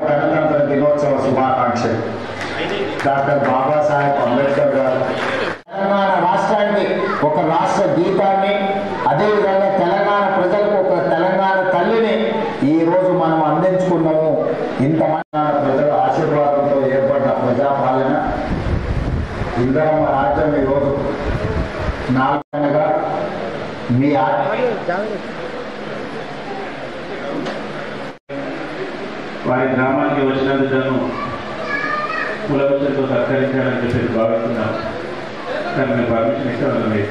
గణతంత్ర దినోత్సవ శుభాకాంక్షలు. డాక్టర్ బాబాసాహెబ్ అంబేద్కర్ గారు తెలంగాణ రాష్ట్రానికి ఒక రాష్ట్ర గీతాన్ని, అదేవిధంగా తెలంగాణ ప్రజలకు ఒక తెలంగాణ తల్లిని ఈరోజు మనం అందించుకున్నాము. ఇంతమంది ప్రజల ఆశీర్వాదంతో ఏర్పడ్డ ప్రజాపాలన ఇందిరమ్మ రాజ్యం ఈరోజు నాలుగనగా మీ వారి గ్రామానికి వచ్చినందుకు కులవచనతో సత్కరించాలని చెప్పేసి భావిస్తున్నాను. కానీ మీరు పర్మిషన్ ఇస్తే వాళ్ళని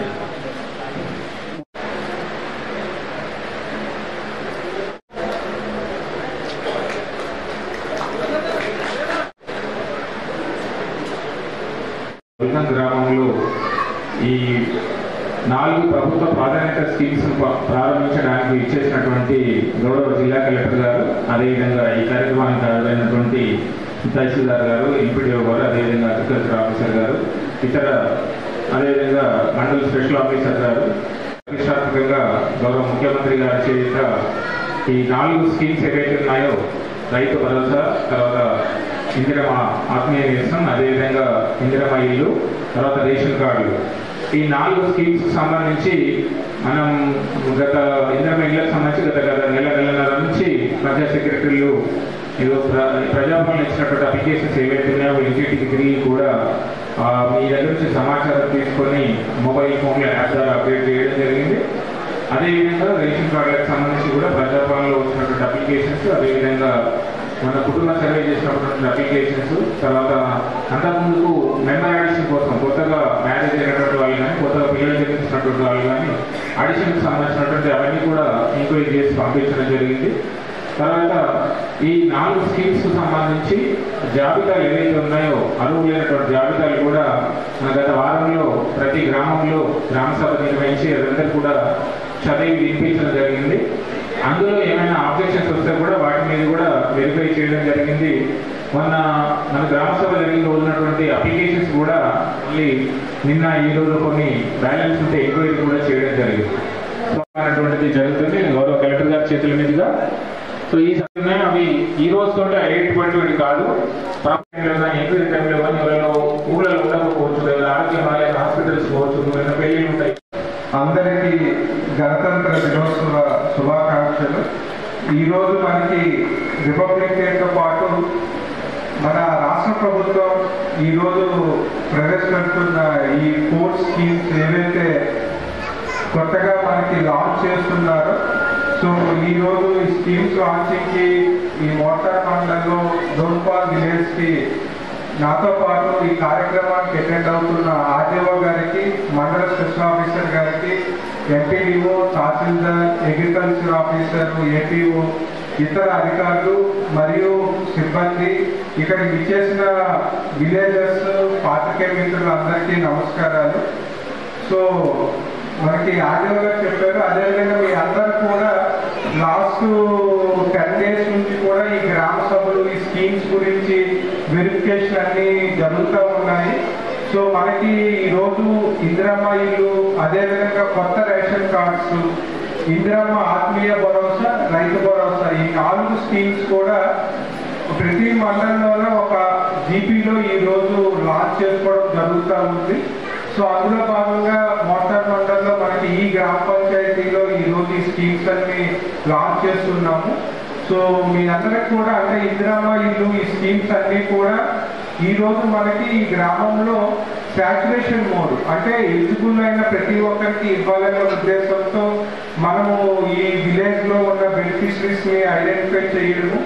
గ్రామంలో ఈ 4 ప్రభుత్వ ప్రాధాన్యత స్కీమ్స్ ప్రారంభించడానికి ఇచ్చేసినటువంటి గౌరవ జిల్లా కలెక్టర్ గారు, అదేవిధంగా ఈ కార్యక్రమానికి హాజరైనటువంటి తహసీల్దార్ గారు, ఎంపీడీఓ గారు, అదేవిధంగా అగ్రికల్చర్ ఆఫీసర్ గారు, ఇతర అదేవిధంగా మండల స్పెషల్ ఆఫీసర్ గారు, ప్రతిష్టాత్మకంగా గౌరవ ముఖ్యమంత్రి గారి చేత ఈ 4 స్కీమ్స్ ఏవైతే ఉన్నాయో రైతు భరోసా, తర్వాత ఇందిరమ్మ ఆత్మీయ నిరసన, అదేవిధంగా ఇందిరమ్మ ఇల్లు, తర్వాత రేషన్ కార్డులు, ఈ 4 స్కీమ్స్ సంబంధించి మనం గత ఇందిరమ్మ ఇళ్లకు సంబంధించి గత నెలన్నర నుంచి మధ్య సెక్రటరీలు ఏదో ప్రజాపాలన ఇచ్చినటువంటి అప్లికేషన్స్ ఏవైతే ఉన్నాయో ఇంటింటికి తిరిగి కూడా మీ దగ్గర నుంచి సమాచారం తీసుకొని మొబైల్ ఫోన్లో యాప్ ద్వారా అప్డేట్ చేయడం జరిగింది. అదేవిధంగా రేషన్ కార్డులకు సంబంధించి కూడా ప్రజాపాలనలో వచ్చినటువంటి అప్లికేషన్స్, అదేవిధంగా మన కుటుంబ సర్వే చేసినటువంటి అప్లికేషన్స్, తర్వాత అంతకుముందుకు మెంబర్ అడిషన్ కోసం కొత్తగా మ్యారేజ్ అయినటువంటి వాళ్ళు కానీ, కొత్తగా పిల్లలు జన్మించినటువంటి వాళ్ళు కానీ అడిషన్కి సంబంధించినటువంటి అవన్నీ కూడా ఎంక్వైరీ చేసి పంపించడం జరిగింది. తర్వాత ఈ 4 స్కీమ్స్ సంబంధించి జాబితాలు ఏవైతే ఉన్నాయో అర్హులైనటువంటి జాబితాలు కూడా గత వారంలో ప్రతి గ్రామంలో గ్రామ సభ నిర్వహించి అదందరూ కూడా చదివి వినిపించడం జరిగింది. అందులో ఏమైనా ఆబ్జెక్షన్స్ వస్తే కూడా వాటి మీద కూడా వెరిఫై చేయడం జరిగింది. మొన్న మన గ్రామ సభ జరిగిన రోజున్నటువంటి అప్లికేషన్స్ కూడా మళ్ళీ నిన్న ఈ రోజు కొన్ని బ్యాలెన్స్ ఉంటే ఎంక్వైరీ కూడా చేయడం జరిగింది. అటువంటిది జరుగుతుంది గౌరవ కలెక్టర్ గారి చేతుల మీదుగా. సో ఈ సమయం అవి ఈ రోజుతో అయ్యేటువంటివి కాదు. ఎంక్వైరీ టైంలో కానీ ఎవరైనా ఊళ్ళలో ఉండకపోవచ్చు, లేదా ఆరోగ్యమాలయ హాస్పిటల్స్ పోవచ్చు, ఏమైనా పెళ్లి ఉంటాయి. అందరికీ గణతంత్ర దినోత్సవ శుభాకాంక్షలు. ఈరోజు మనకి రిపబ్లిక్ డేతో పాటు మన రాష్ట్ర ప్రభుత్వం ఈరోజు ప్రవేశపెడుతున్న ఈ 4 స్కీమ్స్ ఏవైతే కొత్తగా మనకి లాంచ్ చేస్తున్నారో, సో ఈరోజు ఈ స్కీమ్స్ లాంచింగ్కి ఈ మోటార్ మండలంలో డోన్పాల్ విలేజ్కి నాతో పాటు ఈ కార్యక్రమానికి అటెండ్ అవుతున్న ఆర్డీఓ గారికి, మండల స్పెషల్ ఆఫీసర్ గారికి, ఎంపీడీఓ, తహసీల్దార్, అగ్రికల్చర్ ఆఫీసర్, ఏపీఓ, ఇతర అధికారులు మరియు సిబ్బంది, ఇక్కడ విచ్చేసిన విలేజర్స్, పాత్రికేయ మిత్రులు అందరికీ నమస్కారాలు. సో మనకి ఆర్డీఓ గారు చెప్పారు, అదేవిధంగా మీ అందరూ కూడా లాస్ట్ 10 days నుంచి కూడా ఈ గ్రామ సభలు, ఈ స్కీమ్స్ గురించి వెరిఫికేషన్ అన్ని జరుగుతూ ఉన్నాయి. సో మనకి ఈరోజు ఇందిరమ్మ ఇల్లు, అదేవిధంగా కొత్త రేషన్ కార్డ్స్, ఇందిరమ్మ ఆత్మీయ భరోసా, రైతు భరోసా, ఈ 4 స్కీమ్స్ కూడా ప్రతి మండలంలోనే ఒక జీపీలో ఈరోజు లాంచ్ చేసుకోవడం జరుగుతూ ఉంది. సో అందులో భాగంగా మోటార్ మండలంలో మనకి ఈ గ్రామ పంచాయతీలో ఈరోజు ఈ స్కీమ్స్ అన్ని లాంచ్ చేస్తున్నాము. సో మీ అందరికి కూడా అంటే ఇందిరమ్మ ఇల్లు, ఈ స్కీమ్స్ అన్నీ కూడా ఈరోజు మనకి ఈ గ్రామంలో సాచురేషన్ మోడ్, అంటే ఎలిజిబుల్ అయిన ప్రతి ఒక్కరికి ఇవ్వాలనే ఉద్దేశంతో మనము ఈ విలేజ్లో ఉన్న బెనిఫిషరీస్ని ఐడెంటిఫై చేయడము,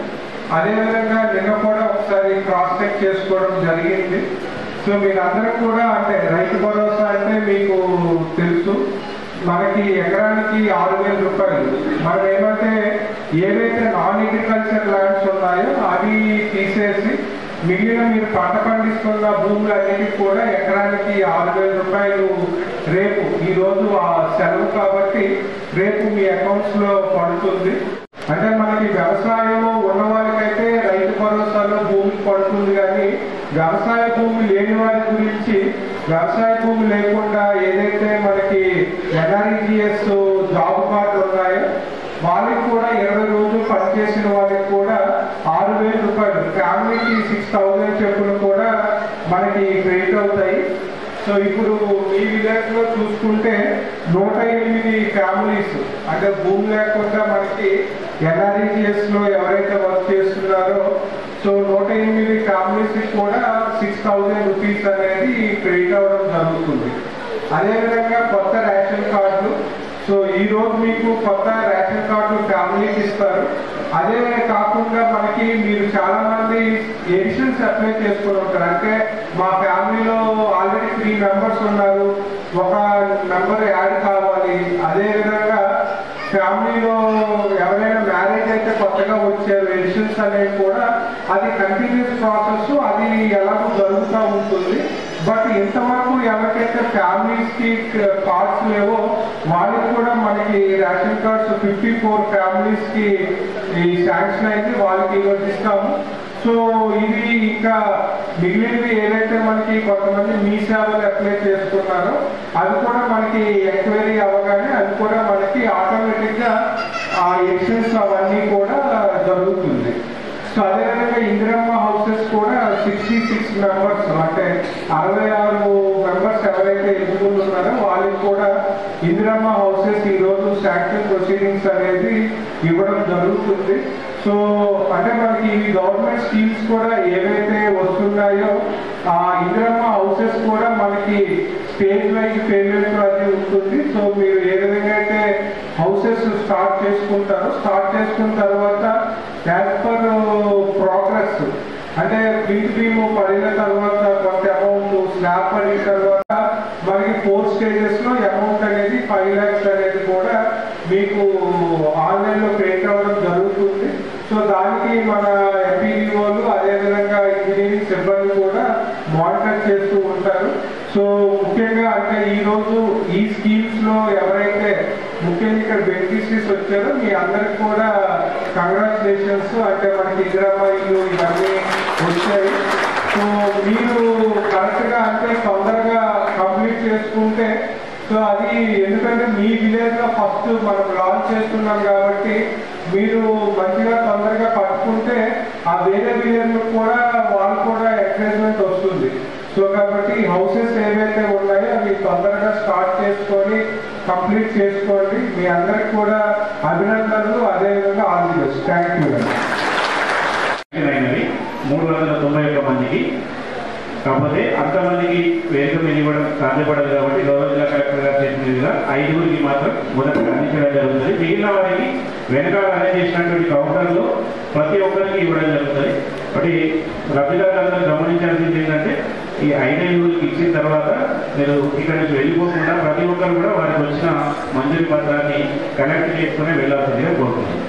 అదేవిధంగా నిన్న కూడా ఒకసారి క్రాస్ చెక్ చేసుకోవడం జరిగింది. సో మీరందరూ కూడా అంటే రైతు భరోసా అంటే మీకు తెలుసు, మనకి ఎకరానికి 6,000 రూపాయలు. మనం ఏమంటే ఏవైతే నాన్ అగ్రికల్చర్ ల్యాండ్స్ ఉన్నాయో అవి తీసేసి మిగిలిన మీరు పంట పండిస్తున్న భూములన్నిటికీ కూడా ఎకరానికి 6,000 రూపాయలు రేపు, ఈరోజు ఆ సెలవు కాబట్టి రేపు మీ అకౌంట్స్లో పడుతుంది. అంటే మనకి వ్యవసాయం ఉన్న వాళ్ళకైతే రైతు భరోసాలో భూమి పడుతుంది, కానీ వ్యవసాయ భూమి లేని వారి గురించి, వ్యవసాయ భూమి లేకుండా ఏదైతే మనకి ఎన్ఆర్ఈజీఎస్ జాబ్ కార్డు ఉన్నాయో వాళ్ళకి కూడా 20 రోజులు పనిచేసిన వాళ్ళకి కూడా 6,000 రూపాయలు ఫ్యామిలీకి 6,000 చెప్పులు కూడా మనకి క్రెడిట్ అవుతాయి. సో ఇప్పుడు ఈ విలేజ్లో చూసుకుంటే 108 ఫ్యామిలీస్ అంటే భూమి లేకుండా మనకి NREGSలో ఎవరైతే వర్క్ చేస్తున్నారో సో 108 ఫ్యామిలీస్కి కూడా 6,000 రూపీస్ అనేది క్రెడిట్ అవ్వడం జరుగుతుంది. అదేవిధంగా కొత్త రేషన్ కార్డులు, సో ఈరోజు మీకు కొత్త రేషన్ కార్డు ఫ్యామిలీకి ఇస్తారు. అదే కాకుండా మనకి మీరు చాలా మంది ఎడిషన్స్ అప్లై చేసుకుని ఉంటారు. అంటే మా ఫ్యామిలీలో ఆల్రెడీ 3 మెంబర్స్ ఉన్నారు, ఒక మెంబర్ యాడ్ కావాలి. అదేవిధంగా ఫ్యామిలీలో ఎవరైనా మ్యారేజ్ అయితే కొత్తగా వచ్చారు ఎడిషన్స్ అనేవి కూడా అది కంటిన్యూస్ ప్రాసెస్, అది ఎలాగో జరుగుతూ ఉంటుంది. బట్ ఇంతవరకు ఎవరికైతే ఫ్యామిలీస్కి కార్డ్స్ లేవో వాళ్ళకి కూడా మనకి రేషన్ కార్డ్స్ 54 ఫ్యామిలీస్కి ఈ శాంక్షన్ అయితే వాళ్ళకి ఈరోజు ఇస్తాము. సో ఇది ఇంకా మిగిలినవి ఏదైతే మనకి కొంతమంది మీ సేవలు అప్లై చేసుకున్నారో అది కూడా మనకి ఎంక్వైరీ అవ్వగానే అది కూడా మనకి ఆటోమేటిక్గా ఆ ఎడిషన్స్ అవన్నీ కూడా జరుగుతుంది. సో అదేవిధంగా ఇందిరమ్మ హౌసెస్ కూడా 66 మెంబర్స్ అంటే 66 మెంబర్స్ ఎవరైతే ఎలిజిబుల్ ఉన్నారో వాళ్ళకి కూడా ఇందిరమ్మ హౌసెస్ ఈరోజు శాంక్షన్ ప్రొసీడింగ్స్ అనేది ఇవ్వడం జరుగుతుంది. సో అంటే మనకి ఈ గవర్నమెంట్ స్కీమ్స్ కూడా ఏవైతే వస్తున్నాయో ఆ ఇందిరమ్మ హౌసెస్ కూడా మనకి స్టేజ్ వైజ్ పేమెంట్ అది ఉంటుంది. సో మీరు ఏ విధంగా అయితే హౌసెస్ స్టార్ట్ చేసుకుంటారో స్టార్ట్ చేసుకున్న తర్వాత యాజ్ పర్ ప్రోగ్రెస్ అంటే ప్రింట్ బీమ్ పడిన తర్వాత కొంత అమౌంట్, స్లాబ్ పడిన తర్వాత మనకి 4 స్టేజెస్లో అమౌంట్ అనేది 5 lakhs అనేది కూడా మీకు ఆన్లైన్లో క్రెడిట్ అవ్వడం జరుగుతుంది. సో దానికి మన ఎంపీడీఓలు అదేవిధంగా ఇంజనీరింగ్ సిబ్బంది కూడా మానిటర్ చేస్తూ ఉంటారు. సో ముఖ్యంగా అంటే ఈరోజు ఈ స్కీమ్స్లో ఎవరైతే ముఖ్యంగా ఇక్కడ బెనిఫిషరీస్ వచ్చారో మీ అందరికి కూడా కంగ్రాచులేషన్స్. అంటే మనకి ఇందిరమ్మ ఇల్లు ఇవన్నీ వచ్చాయి. సో మీరు కరెక్ట్గా అంటే తొందరగా కంప్లీట్ చేసుకుంటే సో అది ఎందుకంటే మీ విలేజ్లో ఫస్ట్ మనం లాంచ్ చేస్తున్నాం కాబట్టి మీరు మంచిగా తొందరగా పట్టుకుంటే ఆ వేరే విలేజ్లో కూడా వాళ్ళు కూడా ఎంకరేజ్మెంట్ వస్తుంది. సో కాబట్టి హౌసెస్ ఏవైతే ఉన్నాయో అవి తొందరగా స్టార్ట్ చేసుకొని కంప్లీట్ చేసుకోండి. మీ అందరికి కూడా అభినందనలు, అదేవిధంగా all the best. Thank you. 391 మందికి, కాకపోతే అంతమందికి వేదిక మీద ఇవ్వడం సాధ్యపడదు కాబట్టి గౌరవ జిల్లా కలెక్టర్ గారు చేసిన విధంగా 5గురికి మాత్రం మొదట అందించడం జరుగుతుంది. మిగిలిన వారికి వెనకాల అరేంజ్ చేసినటువంటి కౌంటర్లో ప్రతి ఒక్కరికి ఇవ్వడం జరుగుతుంది. కాబట్టి లబ్ధిదారులందరూ గమనించాల్సింది ఏంటంటే ఈ 5గురికి ఇచ్చిన తర్వాత మీరు ఇక్కడ నుంచి వెళ్ళిపోకుండా ప్రతి ఒక్కరు కూడా వారికి వచ్చిన మంజూరీ పత్రాన్ని కలెక్ట్ చేసుకుని వెళ్లాల్సిందిగా కోరుతున్నాను.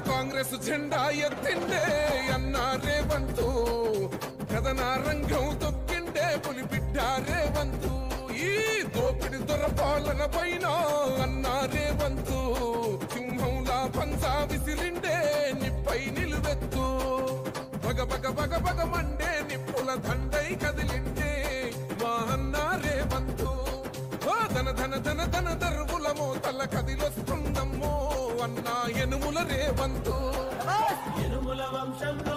కాంగ్రెస్ జెండా ఎత్తిండే అన్నా రేవంతు, కథనా రంగం తొక్కిండే పులిబిడ్డ రేవంతు, ఈ దోపిడి దొరపాలన పైన అన్నా రేవంతు, సింహంలా పంచా విసిరిండే నిప్పై నిలువెత్తు, బగ బగ బగ బగ మండే నిప్పుల దండై కదిలిండే మా అన్నా రేవంతు, ధన ధన ధన ధన దర్వుల మోతల కదిలొస్తుందమ్మో అన్నా యనుముల రేవంతు, యనుముల వంశంలో